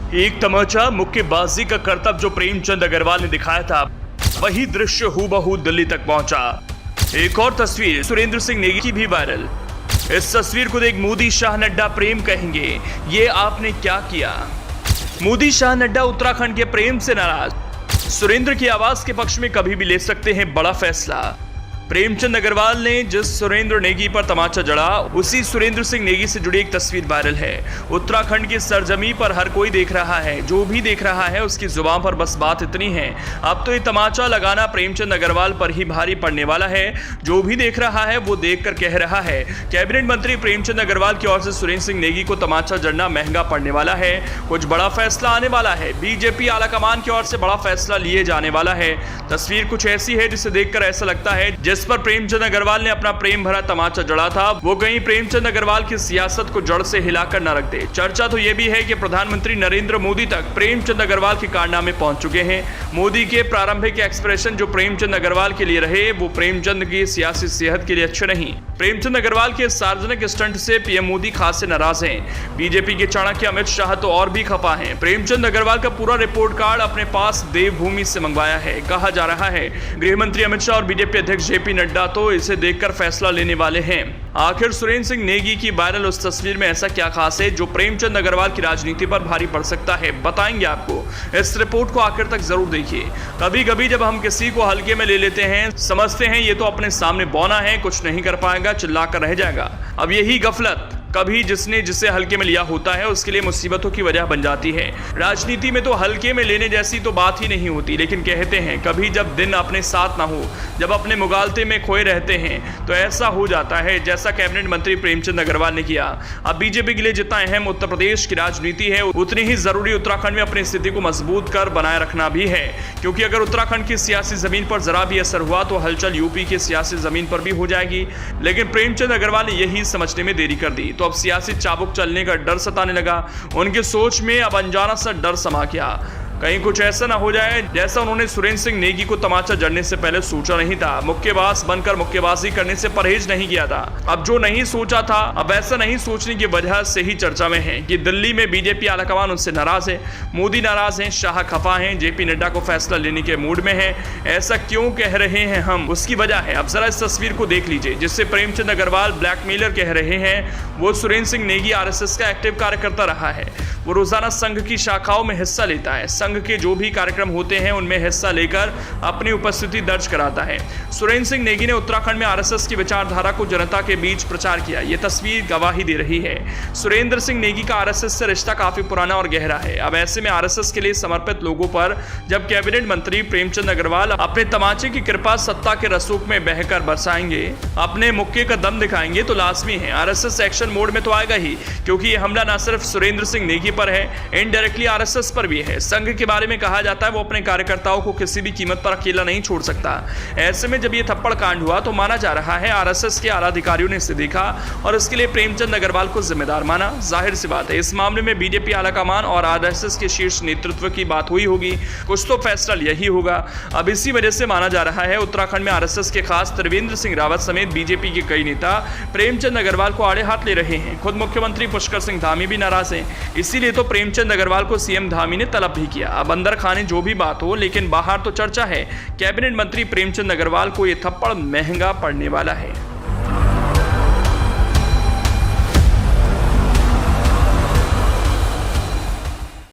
एक तमाचा मुक्केबाजी का करतब जो प्रेमचंद अग्रवाल ने दिखाया था, वही दृश्य हूबहू दिल्ली तक पहुंचा। एक और तस्वीर सुरेंद्र सिंह नेगी की भी वायरल। इस तस्वीर को देख मोदी शाह नड्डा प्रेम कहेंगे, ये आपने क्या किया। मोदी शाह नड्डा उत्तराखंड के प्रेम से नाराज। सुरेंद्र की आवाज के पक्ष में कभी भी ले सकते हैं बड़ा फैसला। प्रेमचंद अग्रवाल ने जिस सुरेंद्र नेगी पर तमाचा जड़ा, उसी सुरेंद्र सिंह नेगी से जुड़ी एक तस्वीर वायरल है। उत्तराखंड की सरजमी पर हर कोई देख रहा है, जो भी देख रहा है उसकी जुबान पर बस बात इतनी है, अब तो ये तमाचा लगाना प्रेमचंद अग्रवाल पर ही भारी पड़ने वाला है। जो भी देख रहा है वो देखकर कह रहा है, कैबिनेट मंत्री प्रेमचंद अग्रवाल की ओर से सुरेंद्र सिंह नेगी को तमाचा जड़ना महंगा पड़ने वाला है। कुछ बड़ा फैसला आने वाला है। बीजेपी आलाकमान की ओर से बड़ा फैसला लिए जाने वाला है। तस्वीर कुछ ऐसी है जिसे देखकर ऐसा लगता है जिस पर प्रेमचंद अग्रवाल ने अपना प्रेम भरा तमाचा जड़ा था, वो कहीं प्रेमचंद अग्रवाल की सियासत को जड़ से हिलाकर न रख दे। चर्चा तो यह भी है कि प्रधानमंत्री नरेंद्र मोदी तक प्रेमचंद अग्रवाल के कारनामे पहुंच चुके हैं। मोदी के प्रारंभिक एक्सप्रेशन जो प्रेमचंद अग्रवाल के लिए रहे, वो प्रेमचंद की सियासी सेहत के लिए अच्छे नहीं। प्रेमचंद अग्रवाल के सार्वजनिक स्टंट से पीएम मोदी खासे नाराज हैं। बीजेपी के चाणक्य अमित शाह तो और भी खफा हैं। प्रेमचंद अग्रवाल का पूरा रिपोर्ट कार्ड अपने पास देवभूमि से मंगवाया है। कहा जा रहा है गृह मंत्री अमित शाह और बीजेपी अध्यक्ष जेपी नड्डा तो इसे देखकर फैसला लेने वाले हैं। आखिर सुरेंद्र सिंह नेगी की वायरल उस तस्वीर में ऐसा क्या खास है जो प्रेमचंद अग्रवाल की राजनीति पर भारी पड़ सकता है, बताएंगे आपको। इस रिपोर्ट को आखिर तक जरूर देखिए। कभी कभी जब हम किसी को हल्के में ले लेते हैं, समझते हैं ये तो अपने सामने बौना है, कुछ नहीं कर पाएगा, चिल्लाकर रह जाएगा। अब यही गफलत कभी जिसे हल्के में लिया होता है उसके लिए मुसीबतों की वजह बन जाती है। राजनीति में तो हल्के में लेने जैसी तो बात ही नहीं होती, लेकिन कहते हैं कभी जब दिन अपने साथ ना हो, जब अपने मुगालते में खोए रहते हैं तो ऐसा हो जाता है जैसा कैबिनेट मंत्री प्रेमचंद अग्रवाल ने किया। अब बीजेपी के लिए जितना अहम उत्तर प्रदेश की राजनीति है, उतनी ही जरूरी उत्तराखंड में अपनी स्थिति को मजबूत कर बनाए रखना भी है, क्योंकि अगर उत्तराखंड की सियासी जमीन पर जरा भी असर हुआ तो हलचल यूपी की सियासी जमीन पर भी हो जाएगी। लेकिन प्रेमचंद अग्रवाल ने यही समझने में देरी कर दी, तो अब सियासी चाबुक चलने का डर सताने लगा। उनकी सोच में अब अनजाना सा डर समा गया, कहीं कुछ ऐसा ना हो जाए जैसा उन्होंने सुरेंद्र सिंह नेगी को तमाचा जड़ने से पहले सोचा नहीं था। मुक्केबाज बनकर मुक्केबाजी करने से परहेज नहीं किया था। अब जो नहीं सोचा था, अब ऐसा नहीं सोचने की वजह से ही चर्चा में है कि दिल्ली में बीजेपी आलाकमान उनसे नाराज है, मोदी नाराज हैं, शाह खफा हैं, जेपी नड्डा को फैसला लेने के मूड में है। ऐसा क्यों कह रहे हैं हम, उसकी वजह है। अब जरा इस तस्वीर को देख लीजिए जिससे प्रेमचंद अग्रवाल ब्लैकमेलर कह रहे हैं। वो सुरेंद्र सिंह नेगी आरएसएस का एक्टिव कार्यकर्ता रहा है। वो रोजाना संघ की शाखाओं में हिस्सा लेता है। संघ के जो भी कार्यक्रम होते हैं उनमें हिस्सा लेकर अपनी उपस्थिति दर्ज कराता है। सुरेंद्र सिंह नेगी ने उत्तराखंड में आरएसएस की विचारधारा को जनता के बीच प्रचार किया। यह तस्वीर गवाही दे रही है। सुरेंद्र सिंह नेगी का आरएसएस से रिश्ता काफी पुराना और गहरा है। अब ऐसे में आरएसएस के लिए समर्पित लोगों पर जब कैबिनेट मंत्री प्रेमचंद अग्रवाल अपने तमाचे की कृपा सत्ता के रसूख में बहकर बरसाएंगे, अपने मुक्के का दम दिखाएंगे, तो लाजमी है आरएसएस एक्शन मोड में तो आएगा ही, क्योंकि यह हमला न सिर्फ सुरेंद्र सिंह नेगी पर है, इनडायरेक्टली आरएसएस पर भी है। संघ के बारे में कहा जाता है वो अपने कार्यकर्ताओं को किसी भी कीमत पर अकेला नहीं छोड़ सकता। ऐसे में जब ये थप्पड़ कांड हुआ तो माना जा रहा है आरएसएस के आला अधिकारियों ने इसे देखा और इसके लिए प्रेमचंद अग्रवाल को जिम्मेदार माना। जाहिर सी बात है इस मामले में बीजेपी आलाकमान और आरएसएस के शीर्ष नेतृत्व की बात हुई होगी, कुछ तो फैसला यही होगा। अब इसी वजह से माना जा रहा है उत्तराखंड में आरएसएस के खास त्रिवेंद्र सिंह रावत समेत बीजेपी के कई नेता प्रेमचंद अग्रवाल को आड़े हाथ ले रहे हैं। खुद मुख्यमंत्री पुष्कर सिंह धामी भी नाराज हैं। इसीलिए तो प्रेमचंद अग्रवाल को सीएम धामी ने तलब भी किया। अब अंदर खाने जो भी बात हो, लेकिन बाहर तो चर्चा है कैबिनेट मंत्री प्रेमचंद अग्रवाल को यह थप्पड़ महंगा पड़ने वाला है।